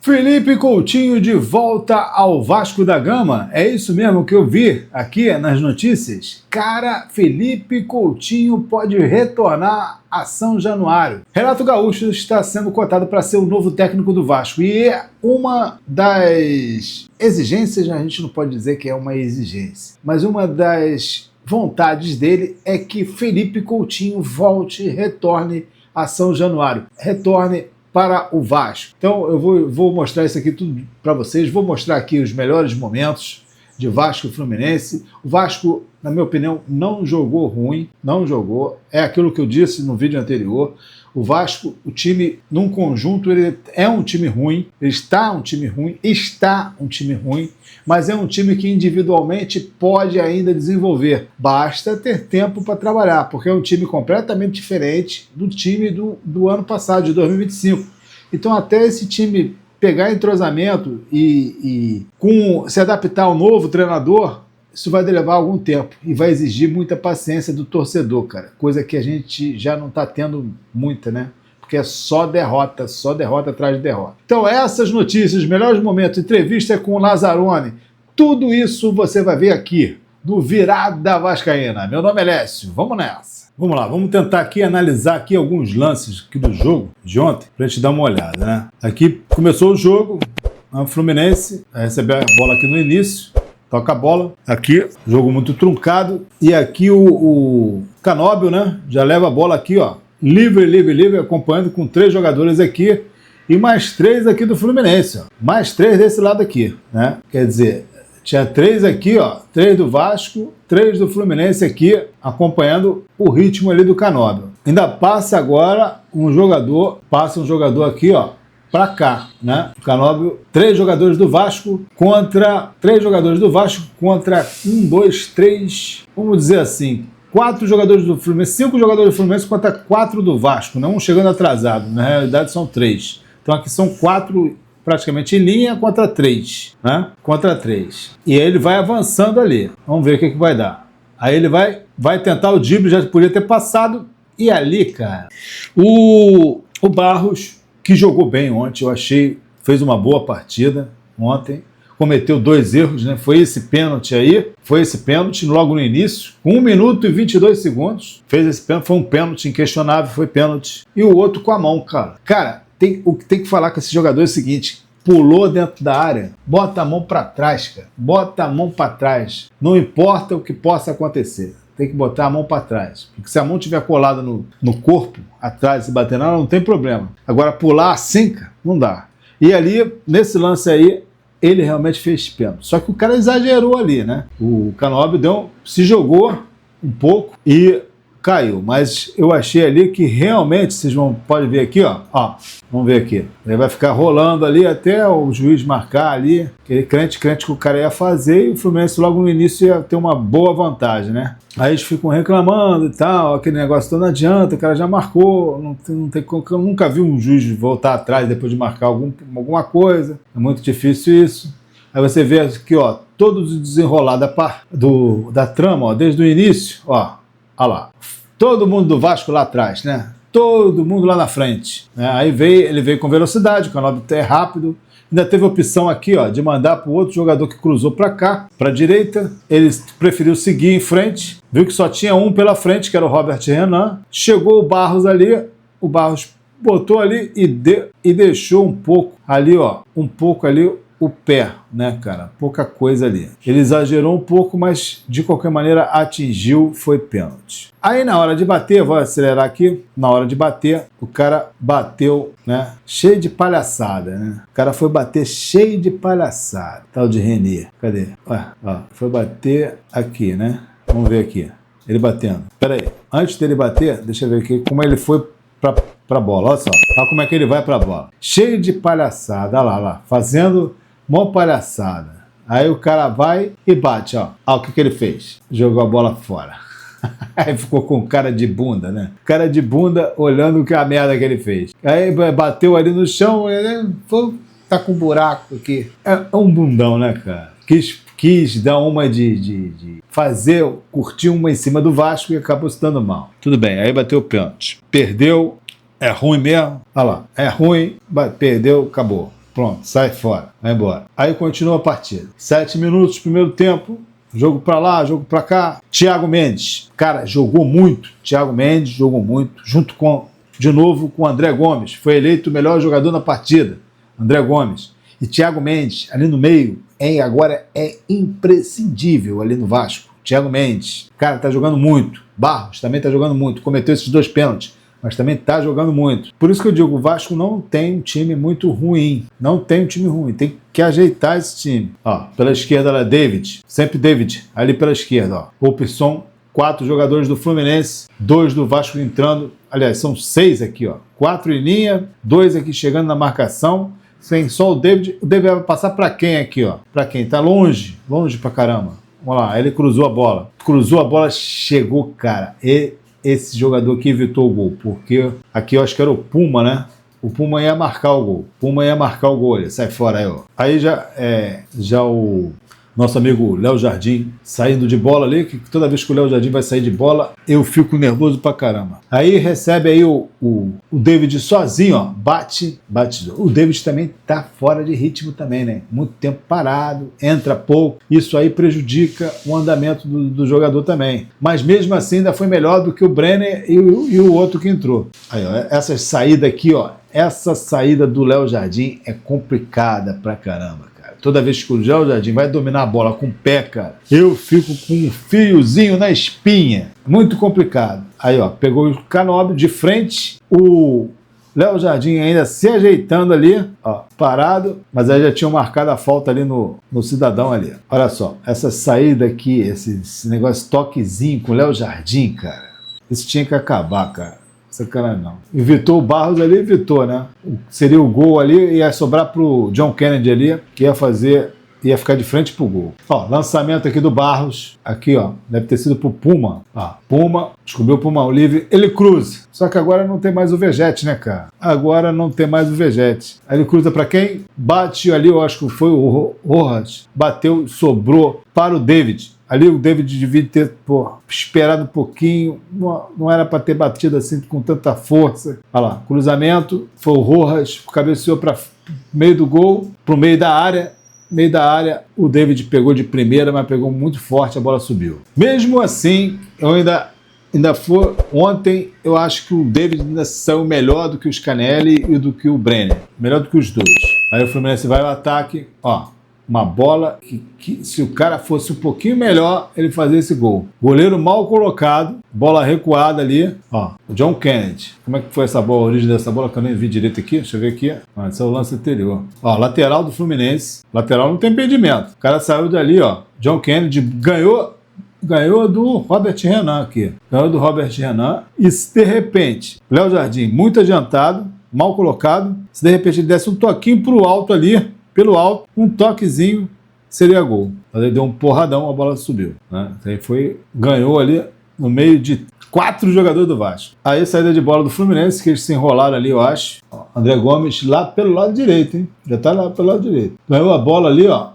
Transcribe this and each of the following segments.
Felipe Coutinho de volta ao Vasco da Gama? É isso mesmo que eu vi aqui nas notícias? Cara, Felipe Coutinho pode retornar a São Januário. Renato Gaúcho está sendo cotado para ser o novo técnico do Vasco e é uma das exigências, a gente não pode dizer que é uma exigência, mas uma das vontades dele é que Felipe Coutinho volte, retorne a São Januário, retorne para o Vasco. Então eu vou mostrar isso aqui tudo para vocês, vou mostrar aqui os melhores momentos de Vasco e Fluminense. O Vasco, na minha opinião, não jogou ruim, não jogou, é aquilo que eu disse no vídeo anterior. O Vasco, o time, num conjunto, ele é um time ruim, está um time ruim, mas é um time que individualmente pode ainda desenvolver. Basta ter tempo para trabalhar, porque é um time completamente diferente do time do ano passado, de 2025. Então até esse time pegar entrosamento e se adaptar ao novo treinador, isso vai levar algum tempo e vai exigir muita paciência do torcedor, cara. Coisa que a gente já não está tendo muita, né? Porque é só derrota atrás de derrota. Então essas notícias, os melhores momentos, entrevista com o Lazzaroni, tudo isso você vai ver aqui, no Virada Vascaína. Meu nome é Lécio, vamos nessa. Vamos lá, vamos tentar aqui analisar aqui alguns lances aqui do jogo de ontem, pra gente dar uma olhada, né? Aqui começou o jogo, o Fluminense recebeu a bola aqui no início, toca a bola, aqui, jogo muito truncado, e aqui o Canóbio, né, já leva a bola aqui, ó, livre, acompanhando com 3 jogadores aqui, e mais 3 aqui do Fluminense, ó, mais 3 desse lado aqui, né, quer dizer, tinha 3 aqui, ó, 3 do Vasco, 3 do Fluminense aqui, acompanhando o ritmo ali do Canóbio. Ainda passa agora um jogador aqui, ó, para cá, né? O Canóbio, 3 jogadores do Vasco contra 1, 2, 3, vamos dizer assim, 4 jogadores do Fluminense, 5 jogadores do Fluminense contra 4 do Vasco, não chegando atrasado, na realidade são 3. Então aqui são 4 praticamente em linha contra 3, né? Contra 3. E aí ele vai avançando ali. Vamos ver o que vai dar. Aí ele vai tentar o drible, já podia ter passado. E ali, cara, o Barros, que jogou bem ontem, eu achei, fez uma boa partida ontem, cometeu 2 erros, né? Foi esse pênalti logo no início, com 1 minuto e 22 segundos, fez esse pênalti, foi um pênalti inquestionável, foi pênalti, e o outro com a mão, cara. Cara, o que tem que falar com esse jogador é o seguinte, pulou dentro da área, bota a mão para trás, cara, bota a mão para trás, não importa o que possa acontecer. Tem que botar a mão para trás. Porque se a mão estiver colada no corpo, atrás, se bater nela, não tem problema. Agora, pular assim, cara, não dá. E ali, nesse lance aí, ele realmente fez pênalti. Só que o cara exagerou ali, né? O Canóbio se jogou um pouco e caiu. Mas eu achei ali que realmente, podem ver aqui, ó. Vamos ver aqui. Ele vai ficar rolando ali até o juiz marcar ali. Aquele crente que o cara ia fazer, e o Fluminense logo no início ia ter uma boa vantagem, né? Aí eles ficam reclamando e tal, aquele negócio todo não adianta, o cara já marcou, eu nunca vi um juiz voltar atrás depois de marcar alguma coisa, é muito difícil isso. Aí você vê aqui, ó, todo o desenrolar da trama, ó, desde o início, ó lá, todo mundo do Vasco lá atrás, né? Todo mundo lá na frente, né? Aí ele veio com velocidade, o Canóbio é rápido. Ainda teve a opção aqui, ó, de mandar para o outro jogador que cruzou para cá, para a direita. Ele preferiu seguir em frente, viu que só tinha um pela frente, que era o Robert Renan. Chegou o Barros ali, o Barros botou ali e deixou um pouco ali, ó, o pé, né, cara? Pouca coisa ali. Ele exagerou um pouco, mas de qualquer maneira atingiu, foi pênalti. Aí na hora de bater, vou acelerar aqui, na hora de bater, o cara bateu, né, cheio de palhaçada, né? O cara foi bater cheio de palhaçada, tal de Renê. Cadê? Ó, foi bater aqui, né? Vamos ver aqui. Ele batendo. Pera aí, antes dele bater, deixa eu ver aqui como ele foi pra bola. Olha só, olha como é que ele vai pra bola. Cheio de palhaçada, olha lá, fazendo mó palhaçada. Aí o cara vai e bate, ó. Olha o que ele fez. Jogou a bola fora. Aí ficou com cara de bunda, né? Cara de bunda olhando a merda que ele fez. Aí bateu ali no chão, tá com um buraco aqui. É um bundão, né, cara? Quis dar uma de curtir uma em cima do Vasco e acabou se dando mal. Tudo bem, aí bateu o pênalti. Perdeu, é ruim mesmo. Olha lá, é ruim, perdeu, acabou. pronto, sai fora, vai embora. Aí continua a partida. 7 minutos, primeiro tempo, jogo pra lá, jogo pra cá. Thiago Mendes, cara, jogou muito. Thiago Mendes jogou muito, junto com, de novo, com o André Gomes. Foi eleito o melhor jogador na partida, André Gomes. E Thiago Mendes, ali no meio, agora é imprescindível ali no Vasco. Thiago Mendes, cara, tá jogando muito. Barros também tá jogando muito. Cometeu esses 2 pênaltis, mas também tá jogando muito. Por isso que eu digo, o Vasco não tem um time muito ruim. Não tem um time ruim. Tem que ajeitar esse time. Ó, pela esquerda lá, David. Sempre David, ali pela esquerda, ó. Opção, 4 jogadores do Fluminense, 2 do Vasco entrando. Aliás, são 6 aqui, ó. 4 em linha, 2 aqui chegando na marcação. Sem só o David. O David vai passar pra quem aqui, ó? Pra quem? Tá longe. Longe pra caramba. Vamos lá, ele cruzou a bola. Cruzou a bola, chegou, cara. E esse jogador aqui evitou o gol. Porque aqui eu acho que era o Puma, né? O Puma ia marcar o gol. Puma ia marcar o gol. Ele sai fora aí, ó. Aí já o nosso amigo Léo Jardim saindo de bola ali, que toda vez que o Léo Jardim vai sair de bola, eu fico nervoso pra caramba. Aí recebe aí o David sozinho, ó, bate. O David também tá fora de ritmo também, né? Muito tempo parado, entra pouco, isso aí prejudica o andamento do jogador também. Mas mesmo assim ainda foi melhor do que o Brenner e o outro que entrou. Aí, ó, essa saída aqui, ó, essa saída do Léo Jardim é complicada pra caramba. Toda vez que o Léo Jardim vai dominar a bola com o pé, cara, eu fico com um fiozinho na espinha. Muito complicado. Aí, ó, pegou o Canóbio de frente, o Léo Jardim ainda se ajeitando ali, ó, parado, mas aí já tinham marcado a falta ali no cidadão ali. Olha só, essa saída aqui, esse negócio toquezinho com o Léo Jardim, cara, isso tinha que acabar, cara. Sacanagem não. Evitou o Barros ali, evitou, né? Seria o gol ali, ia sobrar pro John Kennedy ali, que ia ficar de frente pro gol. Ó, lançamento aqui do Barros, aqui ó, deve ter sido pro Puma. Ó, Puma, descobriu o Puma livre, ele cruza. Só que agora não tem mais o Vegete, né, cara? Agora não tem mais o Vegete. Aí ele cruza pra quem? Bate ali, eu acho que foi o Rojas. Bateu, sobrou para o David. Ali o David devia ter esperado um pouquinho, não era para ter batido assim com tanta força. Olha lá, cruzamento, foi o Rojas, cabeceou para meio do gol, para o meio da área. Meio da área, o David pegou de primeira, mas pegou muito forte, a bola subiu. Mesmo assim, eu ainda foi ontem, eu acho que o David ainda saiu melhor do que o Scanelli e do que o Brenner. Melhor do que os dois. Aí o Fluminense vai ao ataque, ó. Uma bola que se o cara fosse um pouquinho melhor, ele fazia esse gol. Goleiro mal colocado, bola recuada ali. Ó, o John Kennedy. Como é que foi essa bola, a origem dessa bola que eu nem vi direito aqui? Deixa eu ver aqui. Ah, esse é o lance anterior. Ó, lateral do Fluminense. Lateral não tem impedimento. O cara saiu dali, ó. John Kennedy ganhou do Robert Renan aqui. Ganhou do Robert Renan. E se de repente, Léo Jardim muito adiantado, mal colocado, se de repente ele desse um toquinho pro alto ali, pelo alto, um toquezinho, seria gol. Ele deu um porradão, a bola subiu. Né? Aí ganhou ali no meio de 4 jogadores do Vasco. Aí saída de bola do Fluminense, que eles se enrolaram ali, eu acho. Ó, André Gomes lá pelo lado direito, hein? Já tá lá pelo lado direito. Ganhou a bola ali, ó.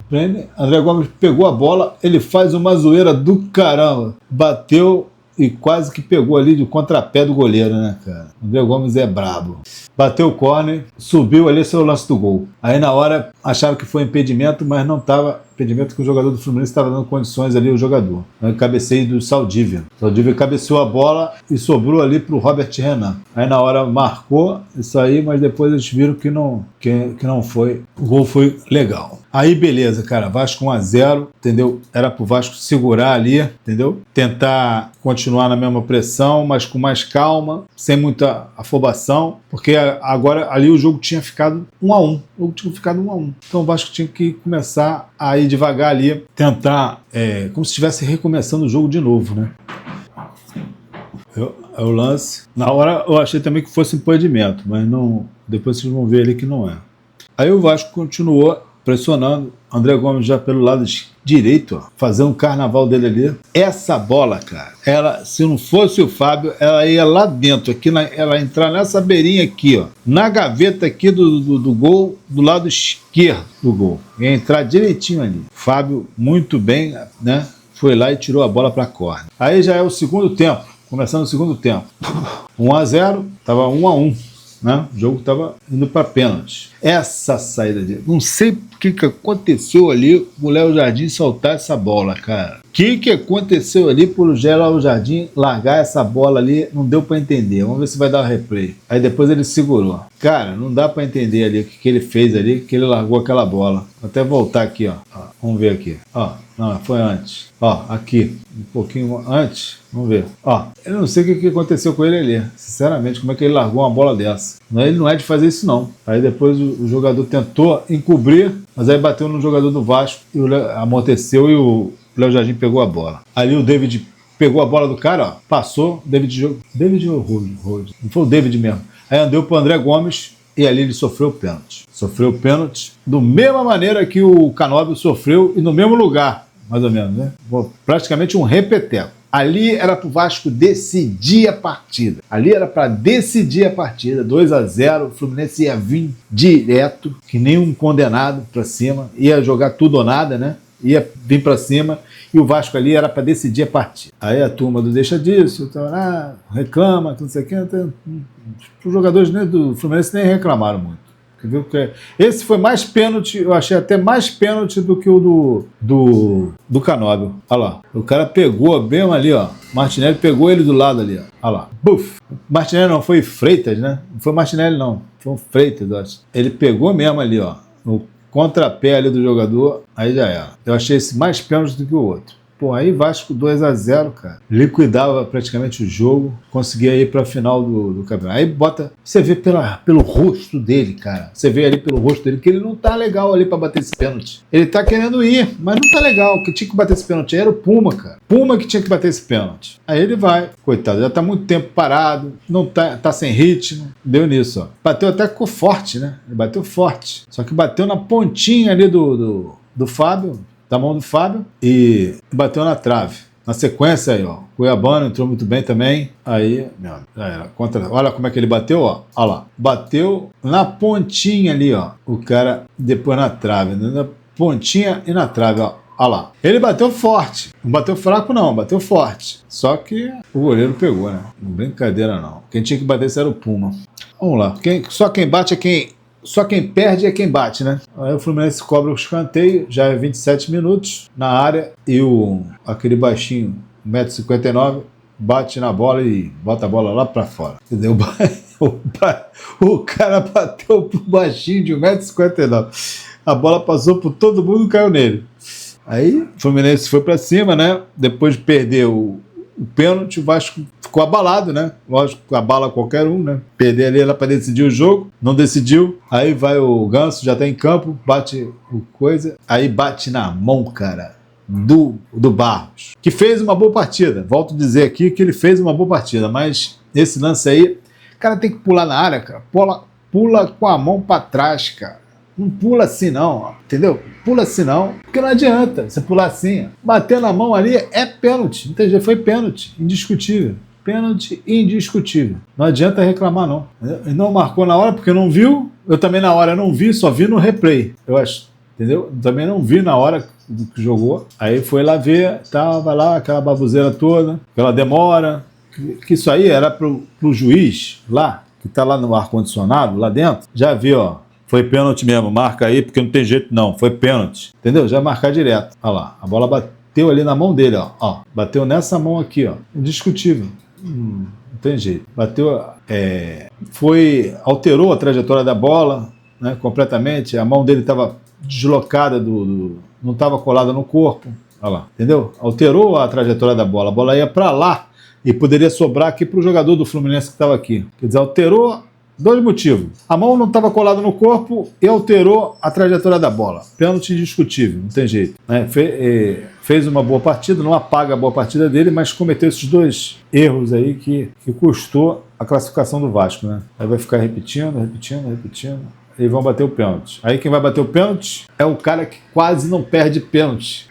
André Gomes pegou a bola, ele faz uma zoeira do caramba. Bateu e quase que pegou ali de contrapé do goleiro, né, cara? André Gomes é brabo. Bateu o córner, subiu ali, esse é o lance do gol. Aí na hora acharam que foi impedimento, mas não estava impedimento, que o jogador do Fluminense estava dando condições ali ao jogador. Aí cabeceio do Saldívia. O Saldívia cabeceou a bola e sobrou ali para o Robert Renan. Aí na hora marcou isso aí, mas depois eles viram que não foi. O gol foi legal. Aí beleza, cara, Vasco 1-0, entendeu? Era pro Vasco segurar ali, entendeu? Tentar continuar na mesma pressão, mas com mais calma, sem muita afobação, porque agora ali o jogo tinha ficado 1-1. O jogo tinha ficado 1-1. Então o Vasco tinha que começar a ir devagar ali, tentar, como se estivesse recomeçando o jogo de novo, né? É o lance. Na hora eu achei também que fosse impedimento, mas não. Depois vocês vão ver ali que não é. Aí o Vasco continuou pressionando, André Gomes já pelo lado direito, ó, fazendo um carnaval dele ali. Essa bola, cara, ela, se não fosse o Fábio, ela ia lá dentro, aqui ela ia entrar nessa beirinha aqui, ó, na gaveta aqui do gol, do lado esquerdo do gol. Ia entrar direitinho ali. Fábio, muito bem, né, foi lá e tirou a bola para corner. Aí já é o segundo tempo, começando o segundo tempo. 1-0, tava 1-1. né? O jogo estava indo para pênalti. Essa saída de... Não sei o que aconteceu ali pro Léo Jardim soltar essa bola, cara. O que aconteceu ali pro Léo Jardim largar essa bola ali? Não deu para entender. Vamos ver se vai dar um replay. Aí depois ele segurou. Cara, não dá para entender ali o que ele fez ali, que ele largou aquela bola. Vou até voltar aqui, ó. Vamos ver aqui. Ó, não, foi antes. Ó, aqui. Um pouquinho antes. Vamos ver. Ó, eu não sei o que aconteceu com ele ali. Sinceramente, como é que ele largou uma bola dessa? Ele não é de fazer isso, não. Aí depois o jogador tentou encobrir, mas aí bateu no jogador do Vasco e amorteceu e o Léo Jardim pegou a bola. Ali o David pegou a bola do cara, ó, passou, David ou Rose? Não foi o David mesmo. Aí andou pro André Gomes e ali ele sofreu o pênalti. Sofreu o pênalti da mesma maneira que o Canóbio sofreu e no mesmo lugar, mais ou menos, né? Praticamente um repeteco. Ali era para o Vasco decidir a partida. Ali era para decidir a partida. 2-0, o Fluminense ia vir direto, que nem um condenado para cima. Ia jogar tudo ou nada, né? Ia vir para cima. E o Vasco ali era para decidir a partida. Aí a turma do deixa disso, reclama, não sei o que. Os jogadores do Fluminense nem reclamaram muito. Esse foi mais pênalti, eu achei até mais pênalti do que o do Canóbio. Olha lá, o cara pegou bem ali, ó. Martinelli pegou ele do lado ali, ó. Olha lá, buf. Martinelli não, foi Freitas, né? Não foi Martinelli não, foi um Freitas, eu acho. Ele pegou mesmo ali, ó, no contrapé ali do jogador, aí já era. Eu achei esse mais pênalti do que o outro. Pô, aí Vasco 2-0, cara. Liquidava praticamente o jogo, conseguia ir pra final do campeonato. Aí bota, você vê pelo rosto dele, cara. Você vê ali pelo rosto dele que ele não tá legal ali pra bater esse pênalti. Ele tá querendo ir, mas não tá legal. Que tinha que bater esse pênalti era o Puma, cara. Puma que tinha que bater esse pênalti. Aí ele vai, coitado, já tá muito tempo parado, não tá sem ritmo. Deu nisso, ó. Bateu até ficou forte, né? Ele bateu forte. Só que bateu na pontinha ali do Fábio, da mão do Fábio, e bateu na trave. Na sequência aí, ó, Cuiabano entrou muito bem também. Aí, meu amigo, olha como é que ele bateu, ó. Olha lá, bateu na pontinha ali, ó. O cara depois na trave, né? Na pontinha e na trave, ó. Olha lá. Ele bateu forte. Não bateu fraco, não, bateu forte. Só que o goleiro pegou, né? Não brincadeira, não. Quem tinha que bater esse era o Puma. Vamos lá. Só quem bate é quem. Só quem perde é quem bate, né? Aí o Fluminense cobra o escanteio, já é 27 minutos na área, e aquele baixinho, 1,59 m, bate na bola e bota a bola lá pra fora. Entendeu? O cara bateu pro baixinho de 1,59 m. A bola passou por todo mundo e caiu nele. Aí o Fluminense foi pra cima, né? Depois de perder o pênalti, o Vasco ficou abalado, né? Lógico, abala qualquer um, né? Perder ali era para decidir o jogo, não decidiu. Aí vai o Ganso, já tá em campo, bate o coisa, aí bate na mão, cara, do Barros, que fez uma boa partida. Volto a dizer aqui que ele fez uma boa partida, mas esse lance aí, cara, tem que pular na área, cara. Pula com a mão para trás, cara. Não pula assim não, ó, entendeu? Pula assim não, porque não adianta você pular assim. Ó. Bater na mão ali é pênalti, entendeu? Foi pênalti, indiscutível. Pênalti indiscutível. Não adianta reclamar não. Ele não marcou na hora porque não viu, eu também na hora não vi, só vi no replay, eu acho, entendeu? Eu também não vi na hora que jogou. Aí foi lá ver, tava lá aquela babuzeira toda, aquela demora, que isso aí era pro juiz lá, que tá lá no ar-condicionado, lá dentro, já viu, ó. Foi pênalti mesmo, marca aí, porque não tem jeito não, foi pênalti. Entendeu? Já marcar direto. Olha lá, a bola bateu ali na mão dele, ó. Bateu nessa mão aqui, ó. Indiscutível. Não tem jeito. Bateu, alterou a trajetória da bola, né, completamente. A mão dele estava deslocada, não estava colada no corpo. Olha lá, entendeu? Alterou a trajetória da bola. A bola ia para lá e poderia sobrar aqui para o jogador do Fluminense que estava aqui. Quer dizer, alterou. Dois motivos. A mão não estava colada no corpo e alterou a trajetória da bola. Pênalti indiscutível, não tem jeito. Né? Fez uma boa partida, não apaga a boa partida dele, mas cometeu esses dois erros aí que custou a classificação do Vasco. Né? Aí vai ficar repetindo. E vão bater o pênalti. Aí quem vai bater o pênalti é o cara que quase não perde pênalti.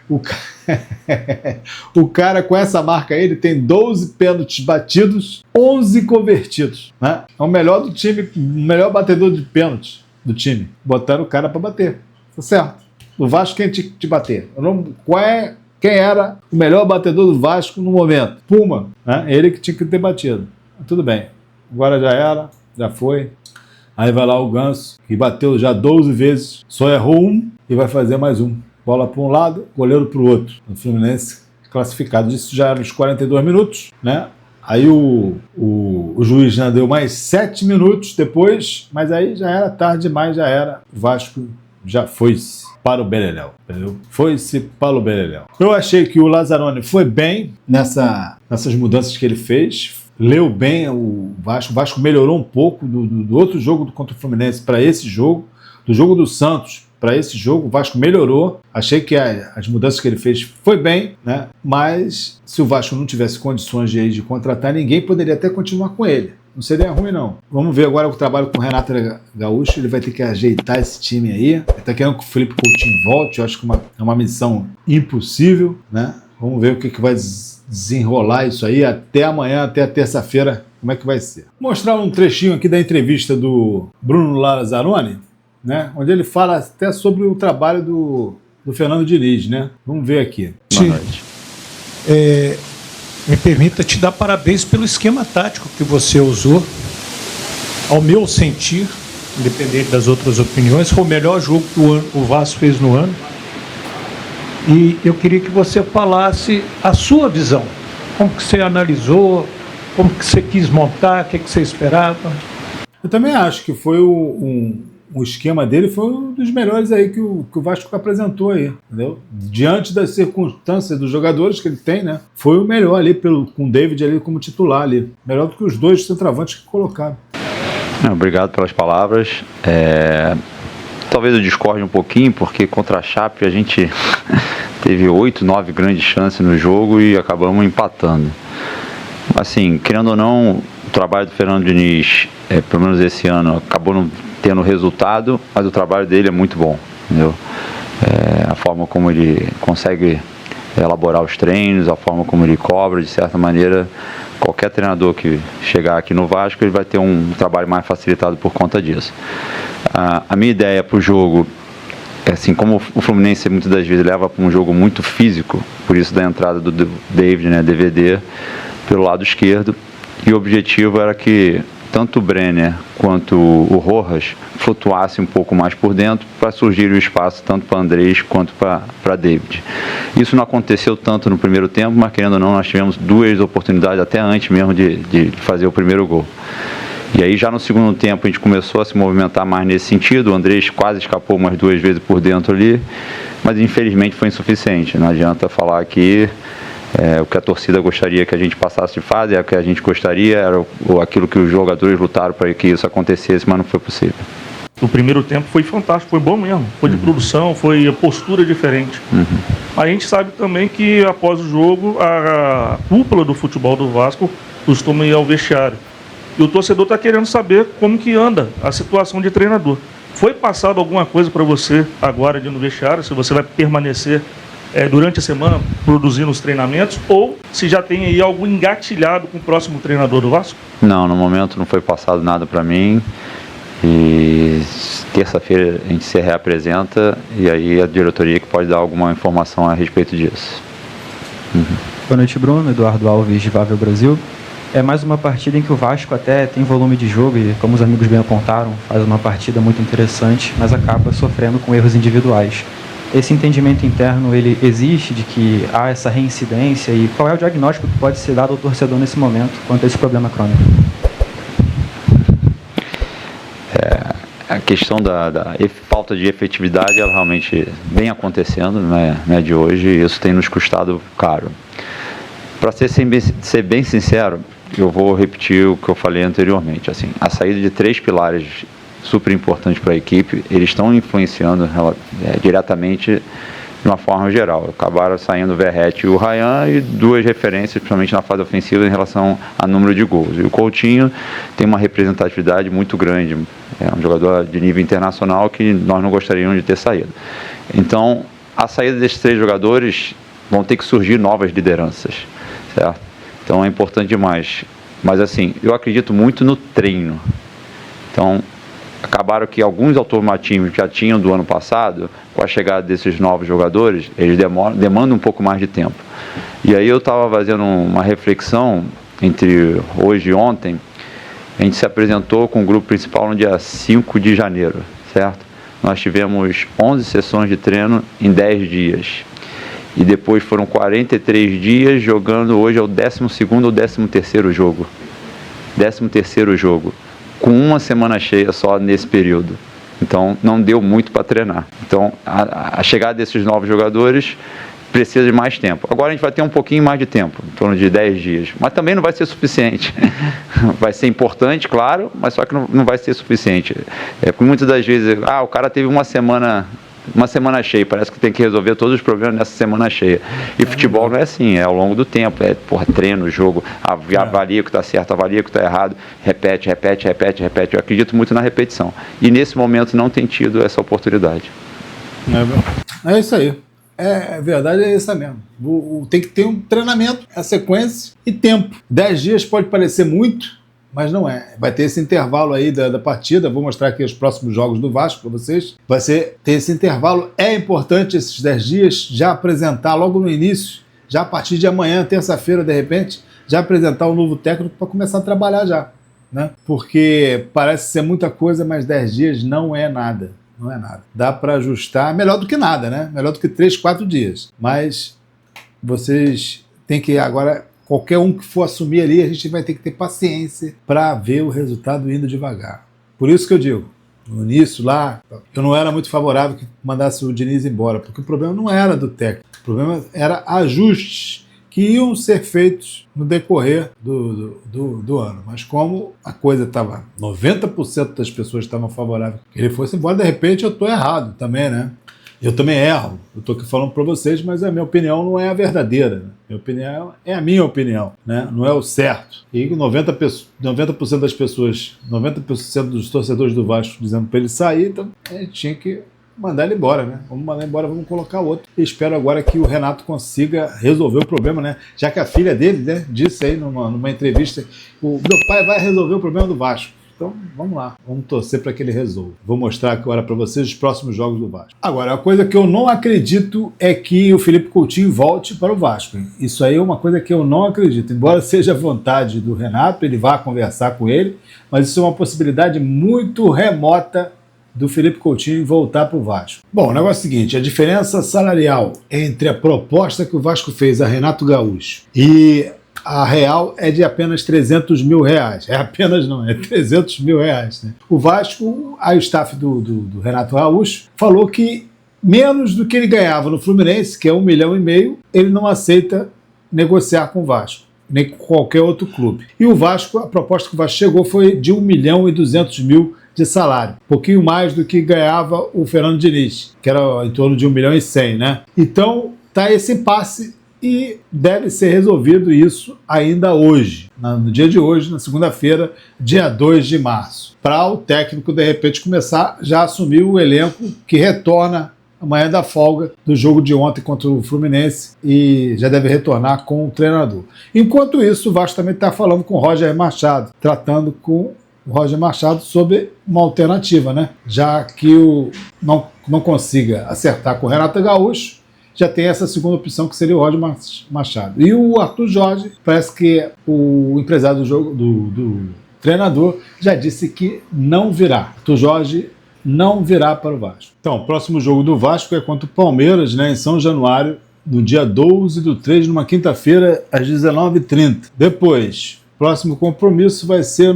O cara com essa marca aí, ele tem 12 pênaltis batidos, 11 convertidos. Né? É o melhor do time, o melhor batedor de pênalti do time. Botaram o cara para bater. Tá certo. O Vasco, quem tinha que te bater? Quem era o melhor batedor do Vasco no momento? Puma. Né? Ele que tinha que ter batido. Tudo bem. Agora já era, já foi. Aí vai lá o Ganso, que bateu já 12 vezes, só errou um e vai fazer mais um. Bola para um lado, goleiro para o outro. O Fluminense classificado. Isso já era nos 42 minutos, né? Aí o juiz já deu mais 7 minutos depois, mas aí já era tarde demais, já era. O Vasco já foi-se para o Beleléu, entendeu? Foi-se para o Beleléu. Eu achei que o Lazzaroni foi bem nessas mudanças que ele fez, leu bem o Vasco melhorou um pouco do outro jogo contra o Fluminense para esse jogo, do jogo do Santos para esse jogo, o Vasco melhorou. Achei que as mudanças que ele fez foi bem, né? Mas se o Vasco não tivesse condições de contratar ninguém, poderia até continuar com ele. Não seria ruim, não. Vamos ver agora o trabalho com o Renato Gaúcho. Ele vai ter que ajeitar esse time aí. Ele está querendo que o Felipe Coutinho volte. Eu acho que é uma missão impossível, né? Vamos ver o que vai desenrolar isso aí até amanhã, até a terça-feira, como é que vai ser. Vou mostrar um trechinho aqui da entrevista do Bruno Lazzaroni, né? Onde ele fala até sobre o trabalho do Fernando Diniz, né? Vamos ver aqui. Boa noite. Me permita te dar parabéns pelo esquema tático que você usou. Ao meu sentir, independente das outras opiniões, foi o melhor jogo que o Vasco fez no ano. E eu queria que você falasse a sua visão. Como que você analisou, como que você quis montar, o que você esperava? Eu também acho que foi o esquema dele foi um dos melhores aí que o Vasco apresentou aí, entendeu? Diante das circunstâncias dos jogadores que ele tem, né? Foi o melhor ali com o David ali como titular ali. Melhor do que os dois centroavantes que colocaram. Obrigado pelas palavras. Talvez eu discorde um pouquinho, porque contra a Chape a gente teve 8, 9 grandes chances no jogo e acabamos empatando. Assim, querendo ou não, o trabalho do Fernando Diniz, pelo menos esse ano, acabou não tendo resultado, mas o trabalho dele é muito bom, entendeu? A forma como ele consegue elaborar os treinos, a forma como ele cobra, de certa maneira, qualquer treinador que chegar aqui no Vasco, ele vai ter um trabalho mais facilitado por conta disso. A minha ideia para o jogo é assim, como o Fluminense muitas das vezes leva para um jogo muito físico, por isso da entrada do David, né, DVD, pelo lado esquerdo, e o objetivo era que tanto o Brenner quanto o Rojas flutuassem um pouco mais por dentro para surgir o espaço tanto para Andrés quanto para David. Isso não aconteceu tanto no primeiro tempo, mas querendo ou não, nós tivemos 2 oportunidades até antes mesmo de fazer o primeiro gol. E aí já no segundo tempo a gente começou a se movimentar mais nesse sentido, o Andrés quase escapou umas 2 vezes por dentro ali, mas infelizmente foi insuficiente. Não adianta falar que o que a torcida gostaria que a gente passasse de fase, o que a gente gostaria, era aquilo que os jogadores lutaram para que isso acontecesse, mas não foi possível. O primeiro tempo foi fantástico, foi bom mesmo, foi de produção, foi postura diferente. A gente sabe também que após o jogo a cúpula do futebol do Vasco costuma ir ao vestiário. E o torcedor está querendo saber como que anda a situação de treinador. Foi passado alguma coisa para você agora de no vestiário, se você vai permanecer durante a semana produzindo os treinamentos, ou se já tem aí algo engatilhado com o próximo treinador do Vasco? Não, no momento não foi passado nada para mim, e terça-feira a gente se reapresenta e aí a diretoria que pode dar alguma informação a respeito disso. Boa noite, Bruno. Eduardo Alves, de Vável Brasil. É mais uma partida em que o Vasco até tem volume de jogo e, como os amigos bem apontaram, faz uma partida muito interessante, mas acaba sofrendo com erros individuais. Esse entendimento interno, ele existe de que há essa reincidência, e qual é o diagnóstico que pode ser dado ao torcedor nesse momento quanto a esse problema crônico? A questão da falta de efetividade, ela realmente vem acontecendo, não é de hoje, e isso tem nos custado caro. Para ser bem sincero, eu vou repetir o que eu falei anteriormente. Assim, a saída de 3 pilares super importantes para a equipe, eles estão influenciando diretamente de uma forma geral. Acabaram saindo o Verratti e o Ryan, e 2 referências, principalmente na fase ofensiva, em relação a número de gols. E o Coutinho tem uma representatividade muito grande, é um jogador de nível internacional que nós não gostaríamos de ter saído. Então, a saída desses 3 jogadores vão ter que surgir novas lideranças, certo? Então é importante demais. Mas assim, eu acredito muito no treino. Então, acabaram que alguns automatismos que já tinham do ano passado, com a chegada desses novos jogadores, eles demandam um pouco mais de tempo. E aí eu estava fazendo uma reflexão entre hoje e ontem, A gente se apresentou com o grupo principal no dia 5 de janeiro, certo? Nós tivemos 11 sessões de treino em 10 dias. E depois foram 43 dias jogando, hoje é o 12º ou 13º jogo. 13º jogo, com uma semana cheia só nesse período. Então não deu muito para treinar. Então a chegada desses novos jogadores precisa de mais tempo. Agora a gente vai ter um pouquinho mais de tempo, em torno de 10 dias. Mas também não vai ser suficiente. Vai ser importante, claro, mas só que não vai ser suficiente. Porque muitas das vezes, o cara teve uma semana cheia, parece que tem que resolver todos os problemas nessa semana cheia. E futebol não é assim, é ao longo do tempo, treino, jogo, avalia o que está certo, avalia o que está errado, repete. Eu acredito muito na repetição. E nesse momento não tem tido essa oportunidade. É isso aí. A verdade é essa mesmo. Tem que ter um treinamento, a sequência e tempo. 10 dias pode parecer muito, mas não é. Vai ter esse intervalo aí da partida. Vou mostrar aqui os próximos jogos do Vasco para vocês. Ter esse intervalo. É importante esses 10 dias já apresentar logo no início, já a partir de amanhã, terça-feira, de repente, já apresentar o novo técnico para começar a trabalhar já, né? Porque parece ser muita coisa, mas 10 dias não é nada. Não é nada. Dá para ajustar, melhor do que nada, né? Melhor do que 3, 4 dias. Mas vocês têm que agora, qualquer um que for assumir ali, a gente vai ter que ter paciência para ver o resultado indo devagar. Por isso que eu digo, no início lá, eu não era muito favorável que mandasse o Diniz embora, porque o problema não era do técnico, o problema era ajustes que iam ser feitos no decorrer do ano. Mas como a coisa estava, 90% das pessoas estavam favoráveis que ele fosse embora, de repente eu estou errado também, né? Eu também erro. Eu estou aqui falando para vocês, mas a minha opinião não é a verdadeira. Né? Minha opinião é a minha opinião, né? Não é o certo. E 90% das pessoas, 90% dos torcedores do Vasco dizendo para ele sair, então a gente tinha que mandar ele embora, né? Vamos mandar ele embora, vamos colocar outro. E espero agora que o Renato consiga resolver o problema, né? Já que a filha dele, né, disse aí numa entrevista, o meu pai vai resolver o problema do Vasco. Então, vamos lá, vamos torcer para que ele resolva. Vou mostrar agora para vocês os próximos jogos do Vasco. Agora, a coisa que eu não acredito é que o Felipe Coutinho volte para o Vasco. Hein? Isso aí é uma coisa que eu não acredito. Embora seja vontade do Renato, ele vá conversar com ele, mas isso é uma possibilidade muito remota do Felipe Coutinho voltar para o Vasco. Bom, o negócio é o seguinte, a diferença salarial entre a proposta que o Vasco fez a Renato Gaúcho e a real é de apenas 300 mil reais. É apenas não, é 300 mil reais. Né? O Vasco, a staff do Renato Gaúcho, falou que menos do que ele ganhava no Fluminense, que é 1,5 milhão, ele não aceita negociar com o Vasco, nem com qualquer outro clube. E o Vasco, a proposta que o Vasco chegou foi de 1,2 milhão de salário, um pouquinho mais do que ganhava o Fernando Diniz, que era em torno de 1,1 milhão, né? Então, tá esse impasse e deve ser resolvido isso ainda hoje, no dia de hoje, na segunda-feira, dia 2 de março, para o técnico, de repente, começar já a assumir o elenco que retorna amanhã da folga do jogo de ontem contra o Fluminense e já deve retornar com o treinador. Enquanto isso, o Vasco também está falando com o Roger Machado, tratando com o Roger Machado sobre uma alternativa, né? Já que não consiga acertar com o Renato Gaúcho, já tem essa segunda opção que seria o Roger Machado. E o Arthur Jorge, parece que o empresário do treinador já disse que não virá. Arthur Jorge não virá para o Vasco. Então, o próximo jogo do Vasco é contra o Palmeiras, né, em São Januário, no dia 12/3, numa quinta-feira, às 19h30. Depois, próximo compromisso vai ser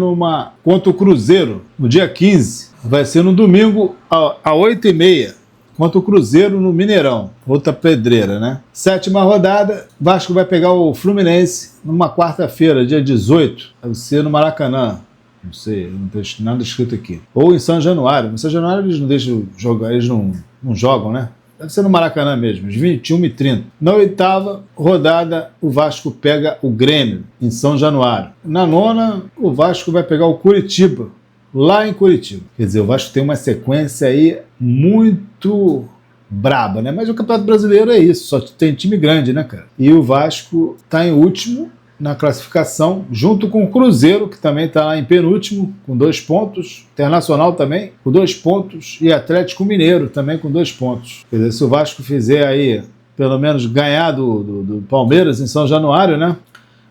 contra o Cruzeiro, no dia 15. Vai ser no domingo, às 8h30, contra o Cruzeiro no Mineirão. Outra pedreira, né? 7ª rodada, Vasco vai pegar o Fluminense numa quarta-feira, dia 18. Vai ser no Maracanã. Não sei, não tem nada escrito aqui. Ou em São Januário. Em São Januário eles não deixam jogar, eles não jogam, né? Deve ser no Maracanã mesmo, às 21h30. Na 8ª rodada, o Vasco pega o Grêmio, em São Januário. Na 9ª, o Vasco vai pegar o Curitiba, lá em Curitiba. Quer dizer, o Vasco tem uma sequência aí muito braba, né? Mas o Campeonato Brasileiro é isso, só tem time grande, né, cara? E o Vasco está em último na classificação, junto com o Cruzeiro, que também está lá em penúltimo, com 2 pontos, Internacional também, com 2 pontos, e Atlético Mineiro também com 2 pontos. Quer dizer, se o Vasco fizer aí, pelo menos ganhar do Palmeiras em São Januário, né,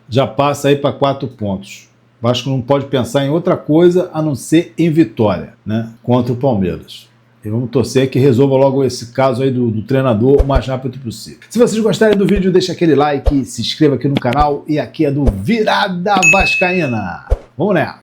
já passa aí para 4 pontos. O Vasco não pode pensar em outra coisa a não ser em vitória, né, contra o Palmeiras. E vamos torcer que resolva logo esse caso aí do treinador o mais rápido possível. Se vocês gostarem do vídeo, deixa aquele like, se inscreva aqui no canal e aqui é do Virada Vascaína. Vamos nessa!